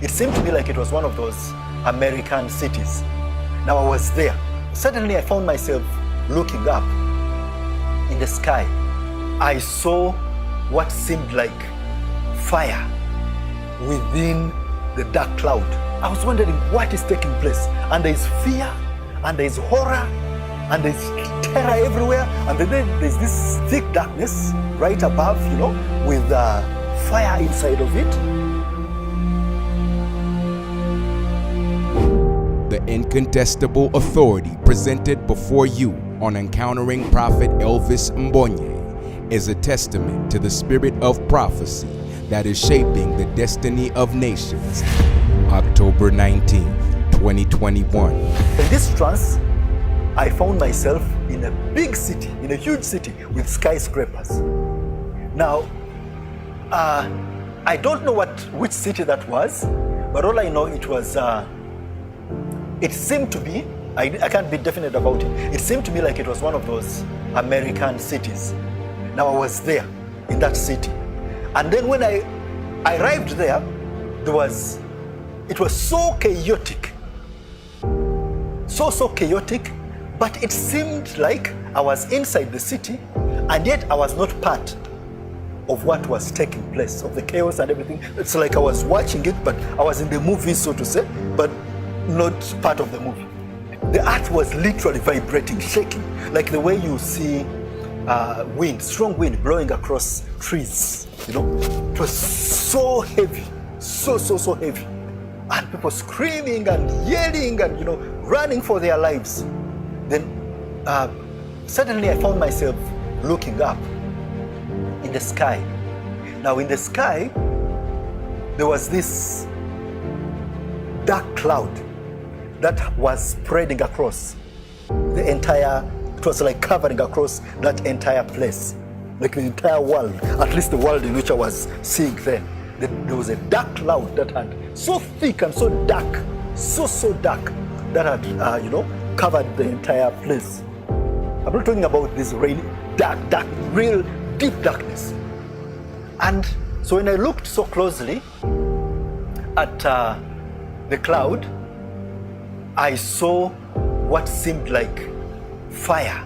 It seemed to me like it was one of those American cities. Now I was there. Suddenly I found myself looking up in the sky. I saw what seemed like fire within the dark cloud. I was wondering what is taking place. And there's fear, and there's horror, and there's terror everywhere. And then there's this thick darkness right above, with fire inside of it. The incontestable authority presented before you on Encountering Prophet Elvis Mbonye is a testament to the spirit of prophecy that is shaping the destiny of nations. October 19th, 2021. In this trance, I found myself in a big city, in a huge city with skyscrapers. Now, I don't know which city that was, but all I know it seemed to be, I can't be definite about it, it seemed to me like it was one of those American cities. Now I was there in that city. And then when I arrived there, it was so chaotic. So chaotic, but it seemed like I was inside the city, and yet I was not part of what was taking place, of the chaos and everything. It's like I was watching it, but I was in the movie, so to say, but not part of the movie. The earth was literally vibrating, shaking, like the way you see wind, strong wind blowing across trees. It was so heavy, so heavy. And people screaming and yelling and, running for their lives. Then suddenly I found myself looking up in the sky. Now in the sky, there was this dark cloud that was spreading across the entire, it was like covering across that entire place, like the entire world, at least the world in which I was seeing then. There was a dark cloud that had so thick and so dark, so dark, that had, covered the entire place. I'm not talking about this really dark, real deep darkness. And so when I looked so closely at the cloud, I saw what seemed like fire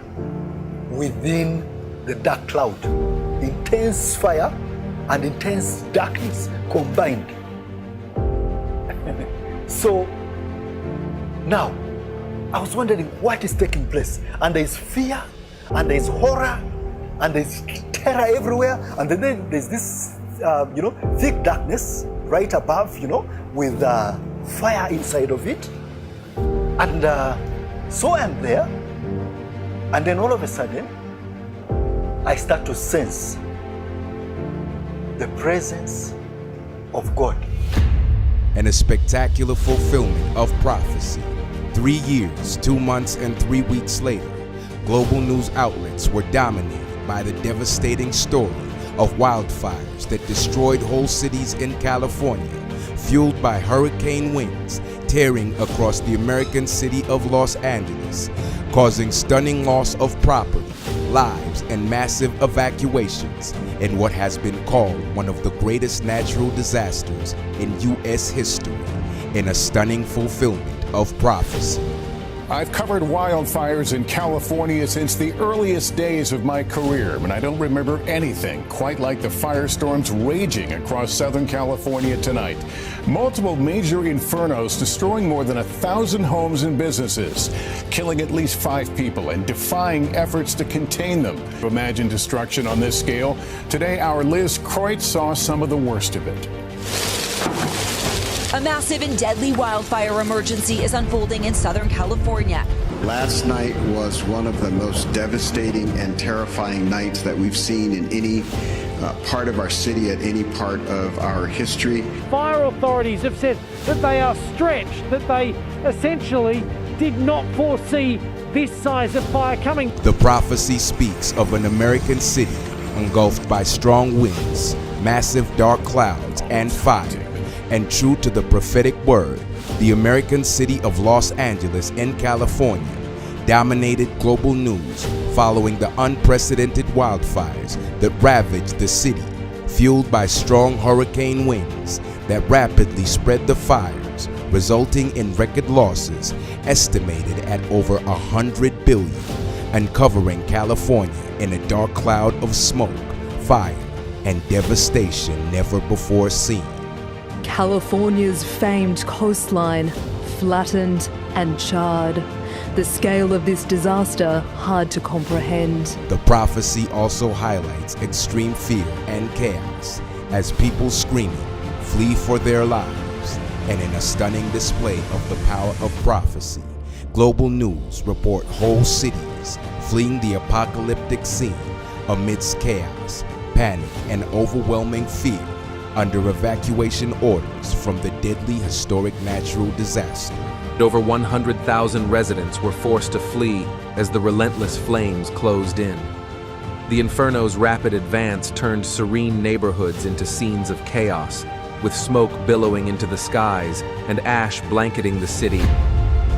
within the dark cloud. Intense fire and intense darkness combined. So now I was wondering what is taking place. And there's fear, and there's horror, and there's terror everywhere. And then there's this, thick darkness right above, with fire inside of it. And so I'm there. And then all of a sudden, I start to sense the presence of God. And a spectacular fulfillment of prophecy. 3 years, 2 months, and 3 weeks later, global news outlets were dominated by the devastating story of wildfires that destroyed whole cities in California, fueled by hurricane winds tearing across the American city of Los Angeles, causing stunning loss of property, lives, and massive evacuations in what has been called one of the greatest natural disasters in U.S. history, in a stunning fulfillment of prophecy. I've covered wildfires in California since the earliest days of my career, and I don't remember anything quite like the firestorms raging across Southern California tonight. Multiple major infernos destroying more than 1,000 homes and businesses, killing at least 5 people and defying efforts to contain them. Imagine destruction on this scale. Today, our Liz Kreutz saw some of the worst of it. A massive and deadly wildfire emergency is unfolding in Southern California. Last night was one of the most devastating and terrifying nights that we've seen in any part of our city at any part of our history. Fire authorities have said that they are stretched, that they essentially did not foresee this size of fire coming. The prophecy speaks of an American city engulfed by strong winds, massive dark clouds, and fire. And true to the prophetic word, the American city of Los Angeles in California dominated global news following the unprecedented wildfires that ravaged the city, fueled by strong hurricane winds that rapidly spread the fires, resulting in record losses estimated at over $100 billion, and covering California in a dark cloud of smoke, fire, and devastation never before seen. California's famed coastline flattened and charred. The scale of this disaster hard to comprehend. The prophecy also highlights extreme fear and chaos as people screaming, flee for their lives. And in a stunning display of the power of prophecy, Global News report whole cities fleeing the apocalyptic scene amidst chaos, panic, and overwhelming fear under evacuation orders from the deadly historic natural disaster. Over 100,000 residents were forced to flee as the relentless flames closed in. The inferno's rapid advance turned serene neighborhoods into scenes of chaos, with smoke billowing into the skies and ash blanketing the city.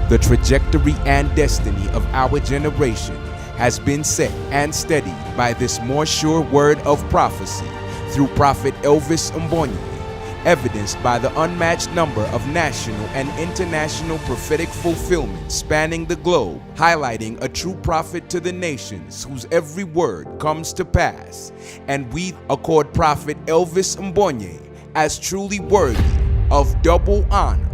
The trajectory and destiny of our generation has been set and steadied by this more sure word of prophecy through Prophet Elvis Mbonye, evidenced by the unmatched number of national and international prophetic fulfillments spanning the globe, highlighting a true prophet to the nations whose every word comes to pass. And we accord Prophet Elvis Mbonye as truly worthy of double honor